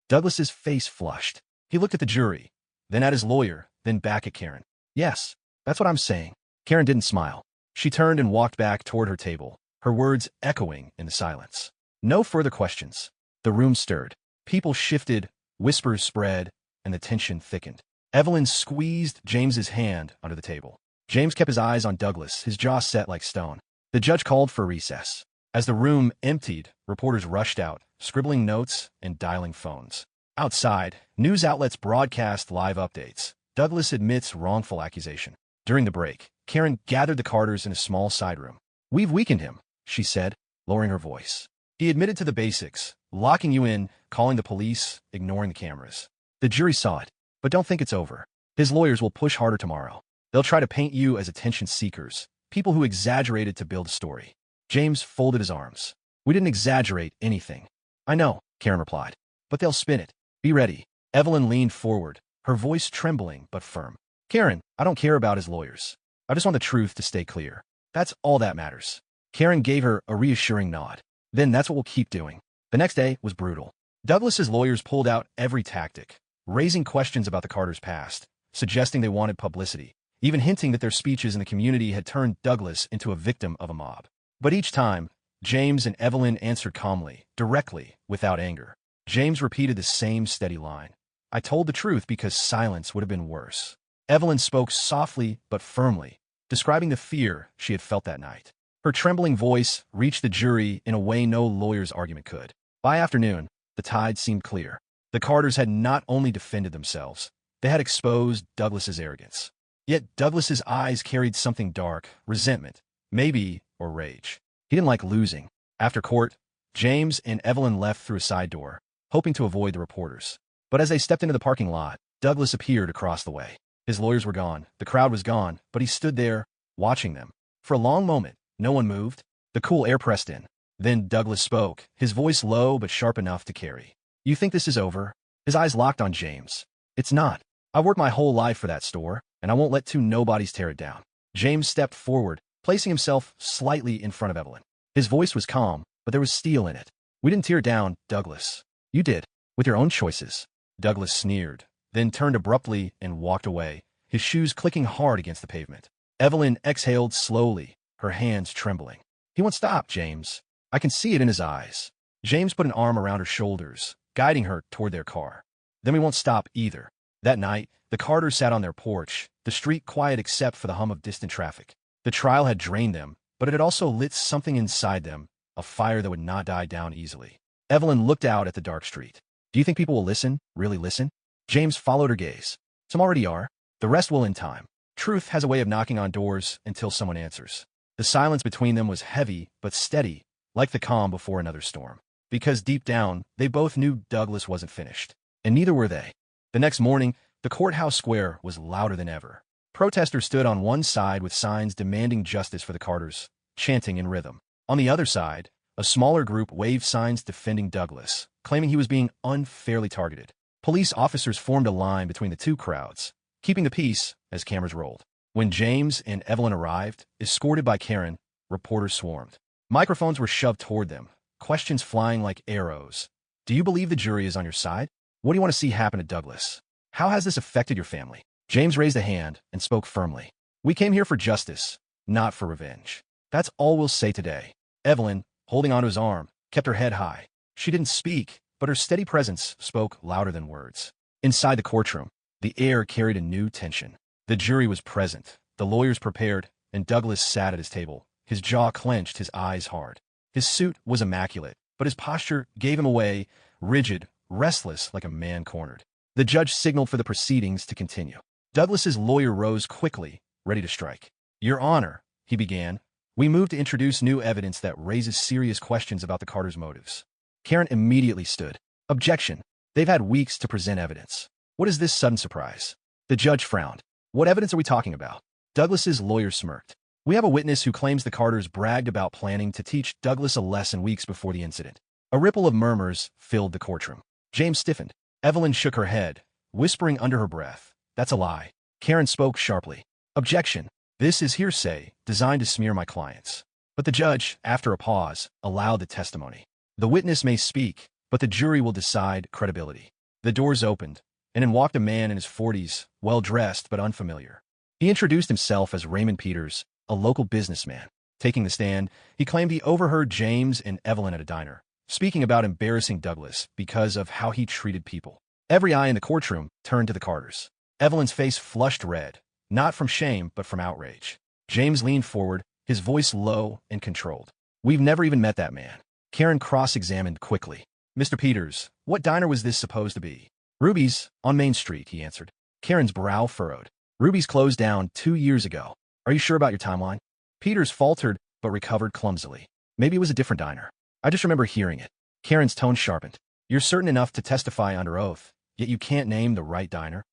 Douglas's face flushed. He looked at the jury, then at his lawyer, then back at Karen. "Yes, that's what I'm saying." Karen didn't smile. She turned and walked back toward her table, her words echoing in the silence. No further questions. The room stirred. People shifted, whispers spread, and the tension thickened. Evelyn squeezed James's hand under the table. James kept his eyes on Douglas, his jaw set like stone. The judge called for recess. As the room emptied, reporters rushed out, scribbling notes and dialing phones. Outside, news outlets broadcast live updates. Douglas admits wrongful accusation. During the break, Karen gathered the Carters in a small side room. "We've weakened him," she said, lowering her voice. "He admitted to the basics, locking you in, calling the police, ignoring the cameras. The jury saw it, but don't think it's over. His lawyers will push harder tomorrow. They'll try to paint you as attention seekers, people who exaggerated to build a story." James folded his arms. "We didn't exaggerate anything." "I know," Karen replied, "but they'll spin it. Be ready." Evelyn leaned forward, her voice trembling but firm. "Karen, I don't care about his lawyers. I just want the truth to stay clear. That's all that matters." Karen gave her a reassuring nod. "Then that's what we'll keep doing." The next day was brutal. Douglas's lawyers pulled out every tactic, raising questions about the Carters' past, suggesting they wanted publicity, even hinting that their speeches in the community had turned Douglas into a victim of a mob. But each time, James and Evelyn answered calmly, directly, without anger. James repeated the same steady line. "I told the truth because silence would have been worse." Evelyn spoke softly but firmly, describing the fear she had felt that night. Her trembling voice reached the jury in a way no lawyer's argument could. By afternoon, the tide seemed clear. The Carters had not only defended themselves, they had exposed Douglas's arrogance. Yet Douglas's eyes carried something dark, resentment, maybe, or rage. He didn't like losing. After court, James and Evelyn left through a side door, hoping to avoid the reporters. But as they stepped into the parking lot, Douglas appeared across the way. His lawyers were gone, the crowd was gone, but he stood there, watching them. For a long moment, no one moved. The cool air pressed in. Then Douglas spoke, his voice low but sharp enough to carry. "You think this is over?" His eyes locked on James. "It's not. I've worked my whole life for that store, and I won't let two nobodies tear it down." James stepped forward, placing himself slightly in front of Evelyn. His voice was calm, but there was steel in it. "We didn't tear down, Douglas. You did, with your own choices." Douglas sneered, then turned abruptly and walked away, his shoes clicking hard against the pavement. Evelyn exhaled slowly, her hands trembling. "He won't stop, James. I can see it in his eyes." James put an arm around her shoulders, guiding her toward their car. "Then we won't stop either." That night, the Carters sat on their porch, the street quiet except for the hum of distant traffic. The trial had drained them, but it had also lit something inside them, a fire that would not die down easily. Evelyn looked out at the dark street. "Do you think people will listen, really listen?" James followed her gaze. "Some already are. The rest will in time. Truth has a way of knocking on doors until someone answers." The silence between them was heavy but steady, like the calm before another storm. Because deep down, they both knew Douglas wasn't finished. And neither were they. The next morning, the courthouse square was louder than ever. Protesters stood on one side with signs demanding justice for the Carters, chanting in rhythm. On the other side, a smaller group waved signs defending Douglas, claiming he was being unfairly targeted. Police officers formed a line between the two crowds, keeping the peace as cameras rolled. When James and Evelyn arrived, escorted by Karen, reporters swarmed. Microphones were shoved toward them, questions flying like arrows. "Do you believe the jury is on your side? What do you want to see happen to Douglas? How has this affected your family?" James raised a hand and spoke firmly. "We came here for justice, not for revenge. That's all we'll say today." Evelyn, holding onto his arm, kept her head high. She didn't speak, but her steady presence spoke louder than words. Inside the courtroom, the air carried a new tension. The jury was present, the lawyers prepared, and Douglas sat at his table, his jaw clenched, his eyes hard. His suit was immaculate, but his posture gave him away, rigid, restless, like a man cornered. The judge signaled for the proceedings to continue. Douglas's lawyer rose quickly, ready to strike. "Your Honor," he began, "we move to introduce new evidence that raises serious questions about the Carters' motives." Karen immediately stood. "Objection. They've had weeks to present evidence. What is this sudden surprise?" The judge frowned. "What evidence are we talking about?" Douglas's lawyer smirked. "We have a witness who claims the Carters bragged about planning to teach Douglas a lesson weeks before the incident." A ripple of murmurs filled the courtroom. James stiffened. Evelyn shook her head, whispering under her breath, "That's a lie." Karen spoke sharply. "Objection. This is hearsay, designed to smear my clients." But the judge, after a pause, allowed the testimony. "The witness may speak, but the jury will decide credibility." The doors opened, and in walked a man in his 40s, well-dressed but unfamiliar. He introduced himself as Raymond Peters, a local businessman. Taking the stand, he claimed he overheard James and Evelyn at a diner, speaking about embarrassing Douglas because of how he treated people. Every eye in the courtroom turned to the Carters. Evelyn's face flushed red, not from shame but from outrage. James leaned forward, his voice low and controlled. "We've never even met that man." Karen cross-examined quickly. "Mr. Peters, what diner was this supposed to be?" "Ruby's, on Main Street," he answered. Karen's brow furrowed. "Ruby's closed down 2 years ago. Are you sure about your timeline?" Peters faltered but recovered clumsily. "Maybe it was a different diner. I just remember hearing it." Karen's tone sharpened. "You're certain enough to testify under oath, yet you can't name the right diner?"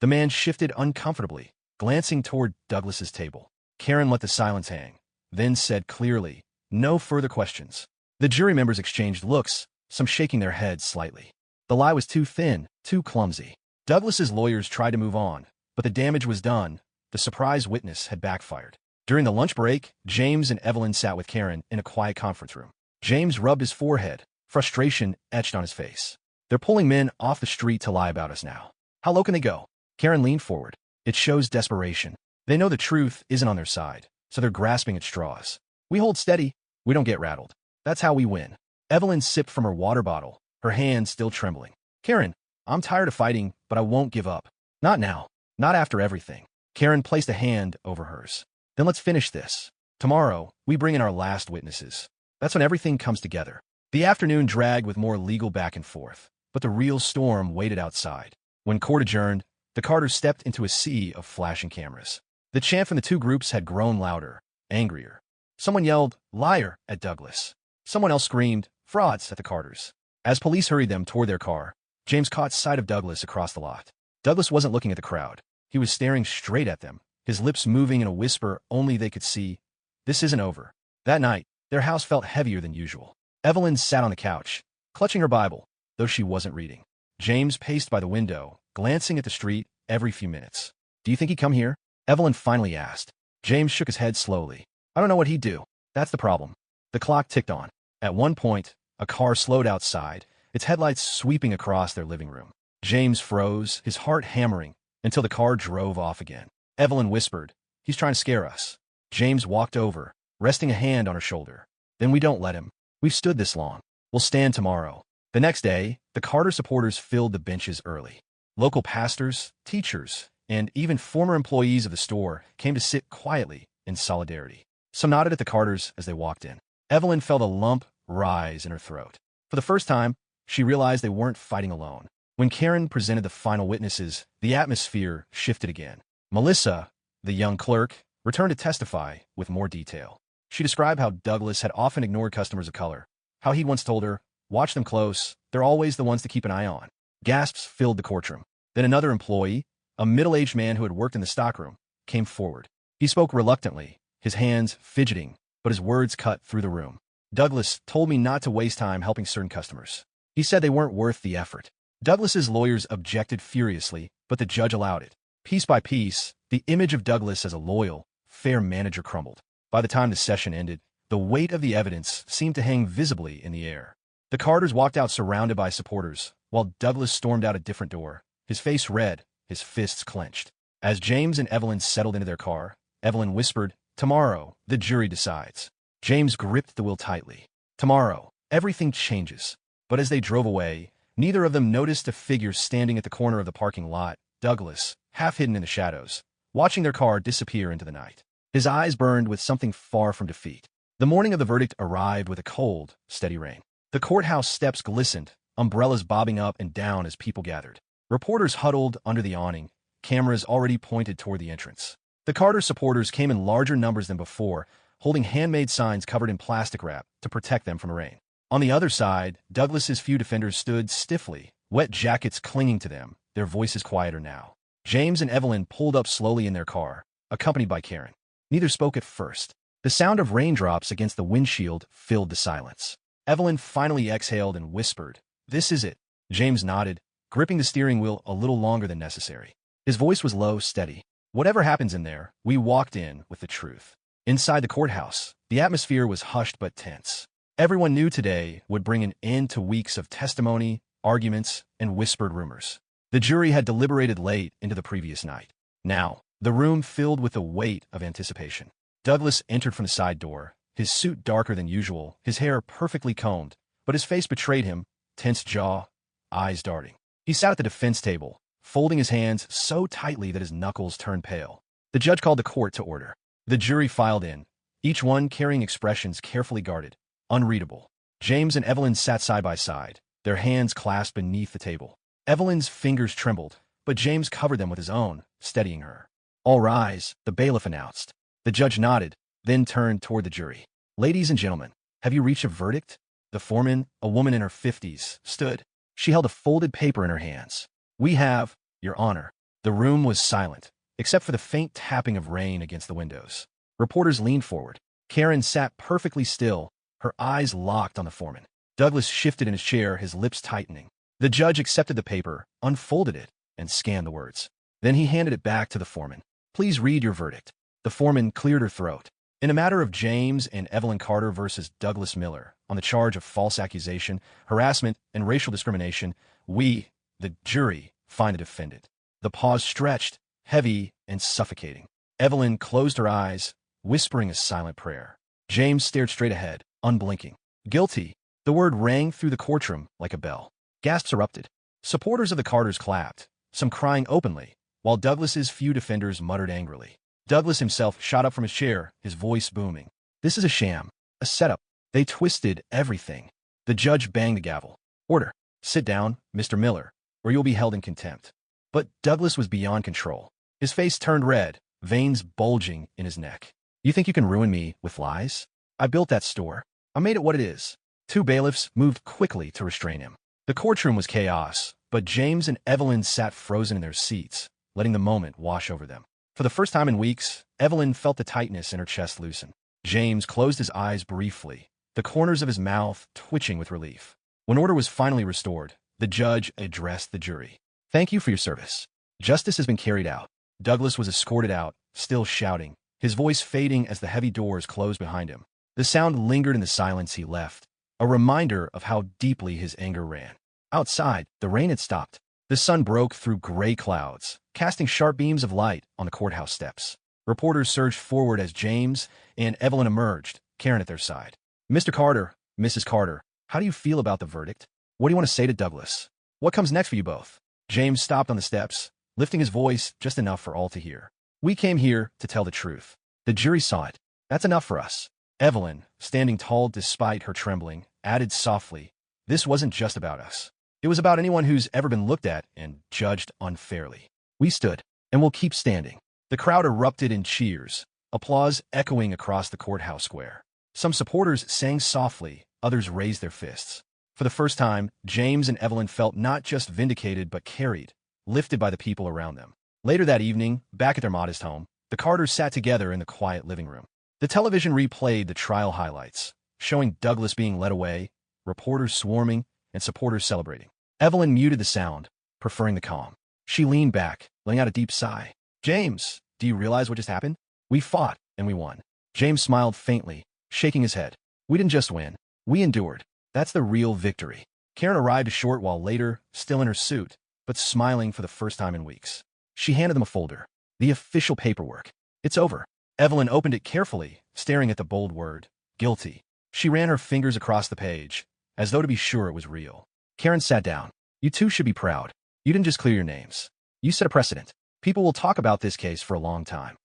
The man shifted uncomfortably, glancing toward Douglas's table. Karen let the silence hang, then said clearly, "No further questions." The jury members exchanged looks, some shaking their heads slightly. The lie was too thin, too clumsy. Douglas's lawyers tried to move on, but the damage was done. The surprise witness had backfired. During the lunch break, James and Evelyn sat with Karen in a quiet conference room. James rubbed his forehead, frustration etched on his face. "They're pulling men off the street to lie about us now. How low can they go?" Karen leaned forward. "It shows desperation. They know the truth isn't on their side, so they're grasping at straws. We hold steady, we don't get rattled. That's how we win." Evelyn sipped from her water bottle, her hand still trembling. "Karen, I'm tired of fighting, but I won't give up. Not now. Not after everything." Karen placed a hand over hers. "Then let's finish this. Tomorrow, we bring in our last witnesses. That's when everything comes together." The afternoon dragged with more legal back and forth, but the real storm waited outside. When court adjourned, the Carters stepped into a sea of flashing cameras. The chant from the two groups had grown louder, angrier. Someone yelled, "Liar," at Douglas. Someone else screamed, "Frauds," at the Carters. As police hurried them toward their car, James caught sight of Douglas across the lot. Douglas wasn't looking at the crowd. He was staring straight at them, his lips moving in a whisper only they could see. "This isn't over." That night, their house felt heavier than usual. Evelyn sat on the couch, clutching her Bible, though she wasn't reading. James paced by the window, glancing at the street every few minutes. "Do you think he'd come here?" Evelyn finally asked. James shook his head slowly. I don't know what he'd do. That's the problem. The clock ticked on. At one point, a car slowed outside, its headlights sweeping across their living room. James froze, his heart hammering, until the car drove off again. Evelyn whispered, "He's trying to scare us." James walked over, resting a hand on her shoulder. "Then we don't let him. We've stood this long. We'll stand tomorrow." The next day, the Carter supporters filled the benches early. Local pastors, teachers, and even former employees of the store came to sit quietly in solidarity. Some nodded at the Carters as they walked in. Evelyn felt a lump rise in her throat. For the first time, she realized they weren't fighting alone. When Karen presented the final witnesses, the atmosphere shifted again. Melissa, the young clerk, returned to testify with more detail. She described how Douglas had often ignored customers of color, how he'd once told her, "Watch them close, they're always the ones to keep an eye on." Gasps filled the courtroom. Then another employee, a middle-aged man who had worked in the stockroom, came forward. He spoke reluctantly, his hands fidgeting, but his words cut through the room. "Douglas told me not to waste time helping certain customers. He said they weren't worth the effort." Douglas's lawyers objected furiously, but the judge allowed it. Piece by piece, the image of Douglas as a loyal, fair manager crumbled. By the time the session ended, the weight of the evidence seemed to hang visibly in the air. The Carters walked out surrounded by supporters, while Douglas stormed out a different door, his face red, his fists clenched. As James and Evelyn settled into their car, Evelyn whispered, "Tomorrow, the jury decides." James gripped the wheel tightly. Tomorrow, everything changes. But as they drove away, neither of them noticed a figure standing at the corner of the parking lot, Douglas, half hidden in the shadows, watching their car disappear into the night. His eyes burned with something far from defeat. The morning of the verdict arrived with a cold, steady rain. The courthouse steps glistened, umbrellas bobbing up and down as people gathered. Reporters huddled under the awning, cameras already pointed toward the entrance. The Carter supporters came in larger numbers than before, holding handmade signs covered in plastic wrap to protect them from rain. On the other side, Douglas's few defenders stood stiffly, wet jackets clinging to them, their voices quieter now. James and Evelyn pulled up slowly in their car, accompanied by Karen. Neither spoke at first. The sound of raindrops against the windshield filled the silence. Evelyn finally exhaled and whispered, "This is it." James nodded, gripping the steering wheel a little longer than necessary. His voice was low, steady. "Whatever happens in there, we walked in with the truth." Inside the courthouse, the atmosphere was hushed but tense. Everyone knew today would bring an end to weeks of testimony, arguments, and whispered rumors. The jury had deliberated late into the previous night. Now, the room filled with the weight of anticipation. Douglas entered from the side door, his suit darker than usual, his hair perfectly combed, but his face betrayed him, tense jaw, eyes darting. He sat at the defense table, folding his hands so tightly that his knuckles turned pale. The judge called the court to order. The jury filed in, each one carrying expressions carefully guarded, unreadable. James and Evelyn sat side by side, their hands clasped beneath the table. Evelyn's fingers trembled, but James covered them with his own, steadying her. "All rise," the bailiff announced. The judge nodded, then turned toward the jury. "Ladies and gentlemen, have you reached a verdict?" The foreman, a woman in her 50s, stood. She held a folded paper in her hands. "We have, Your Honor." The room was silent, except for the faint tapping of rain against the windows. Reporters leaned forward. Karen sat perfectly still, her eyes locked on the foreman. Douglas shifted in his chair, his lips tightening. The judge accepted the paper, unfolded it, and scanned the words. Then he handed it back to the foreman. "Please read your verdict." The foreman cleared her throat. "In a matter of James and Evelyn Carter versus Douglas Miller, on the charge of false accusation, harassment, and racial discrimination, we, the jury, find the defendant." The pause stretched, heavy and suffocating. Evelyn closed her eyes, whispering a silent prayer. James stared straight ahead, unblinking. "Guilty." The word rang through the courtroom like a bell. Gasps erupted. Supporters of the Carters clapped, some crying openly, while Douglas's few defenders muttered angrily. Douglas himself shot up from his chair, his voice booming. "This is a sham, a setup. They twisted everything." The judge banged the gavel. "Order. Sit down, Mr. Miller, or you'll be held in contempt." But Douglas was beyond control. His face turned red, veins bulging in his neck. "You think you can ruin me with lies? I built that store. I made it what it is." Two bailiffs moved quickly to restrain him. The courtroom was chaos, but James and Evelyn sat frozen in their seats, letting the moment wash over them. For the first time in weeks, Evelyn felt the tightness in her chest loosen. James closed his eyes briefly, the corners of his mouth twitching with relief. When order was finally restored, the judge addressed the jury. "Thank you for your service. Justice has been carried out." Douglas was escorted out, still shouting, his voice fading as the heavy doors closed behind him. The sound lingered in the silence he left, a reminder of how deeply his anger ran. Outside, the rain had stopped. The sun broke through gray clouds, casting sharp beams of light on the courthouse steps. Reporters surged forward as James and Evelyn emerged, Karen at their side. Mr. Carter, Mrs. Carter, how do you feel about the verdict? What do you want to say to Douglas? What comes next for you both? James stopped on the steps, lifting his voice just enough for all to hear. We came here to tell the truth. The jury saw it. That's enough for us. Evelyn, standing tall despite her trembling, added softly, this wasn't just about us. It was about anyone who's ever been looked at and judged unfairly. We stood, and we'll keep standing. The crowd erupted in cheers, applause echoing across the courthouse square. Some supporters sang softly, others raised their fists. For the first time, James and Evelyn felt not just vindicated but carried, lifted by the people around them. Later that evening, back at their modest home, the Carters sat together in the quiet living room. The television replayed the trial highlights, showing Douglas being led away, reporters swarming, and supporters celebrating. Evelyn muted the sound, preferring the calm. She leaned back, letting out a deep sigh. James, do you realize what just happened? We fought, and we won. James smiled faintly, shaking his head. We didn't just win. We endured. That's the real victory. Karen arrived a short while later, still in her suit, but smiling for the first time in weeks. She handed them a folder. The official paperwork. It's over. Evelyn opened it carefully, staring at the bold word, guilty. She ran her fingers across the page, as though to be sure it was real. Karen sat down. You two should be proud. You didn't just clear your names. You set a precedent. People will talk about this case for a long time.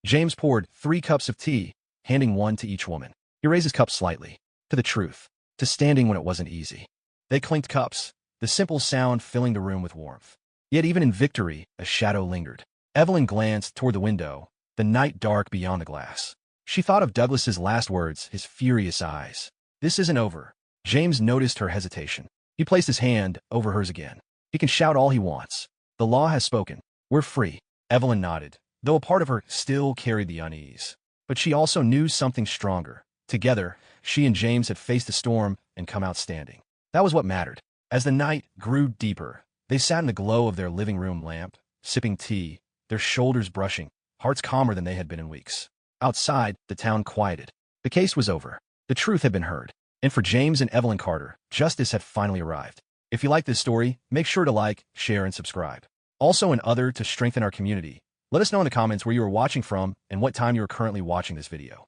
James poured 3 cups of tea, handing one to each woman. He raised his cup slightly, to the truth, to standing when it wasn't easy. They clinked cups, the simple sound filling the room with warmth. Yet even in victory, a shadow lingered. Evelyn glanced toward the window, the night dark beyond the glass. She thought of Douglas's last words, his furious eyes. This isn't over. James noticed her hesitation. He placed his hand over hers again. He can shout all he wants. The law has spoken. We're free. Evelyn nodded, though a part of her still carried the unease. But she also knew something stronger. Together, she and James had faced the storm and come out standing. That was what mattered. As the night grew deeper, they sat in the glow of their living room lamp, sipping tea, their shoulders brushing, hearts calmer than they had been in weeks. Outside, the town quieted. The case was over. The truth had been heard. And for James and Evelyn Carter, justice had finally arrived. If you like this story, make sure to like, share, and subscribe. Also, and other to strengthen our community. Let us know in the comments where you are watching from and what time you are currently watching this video.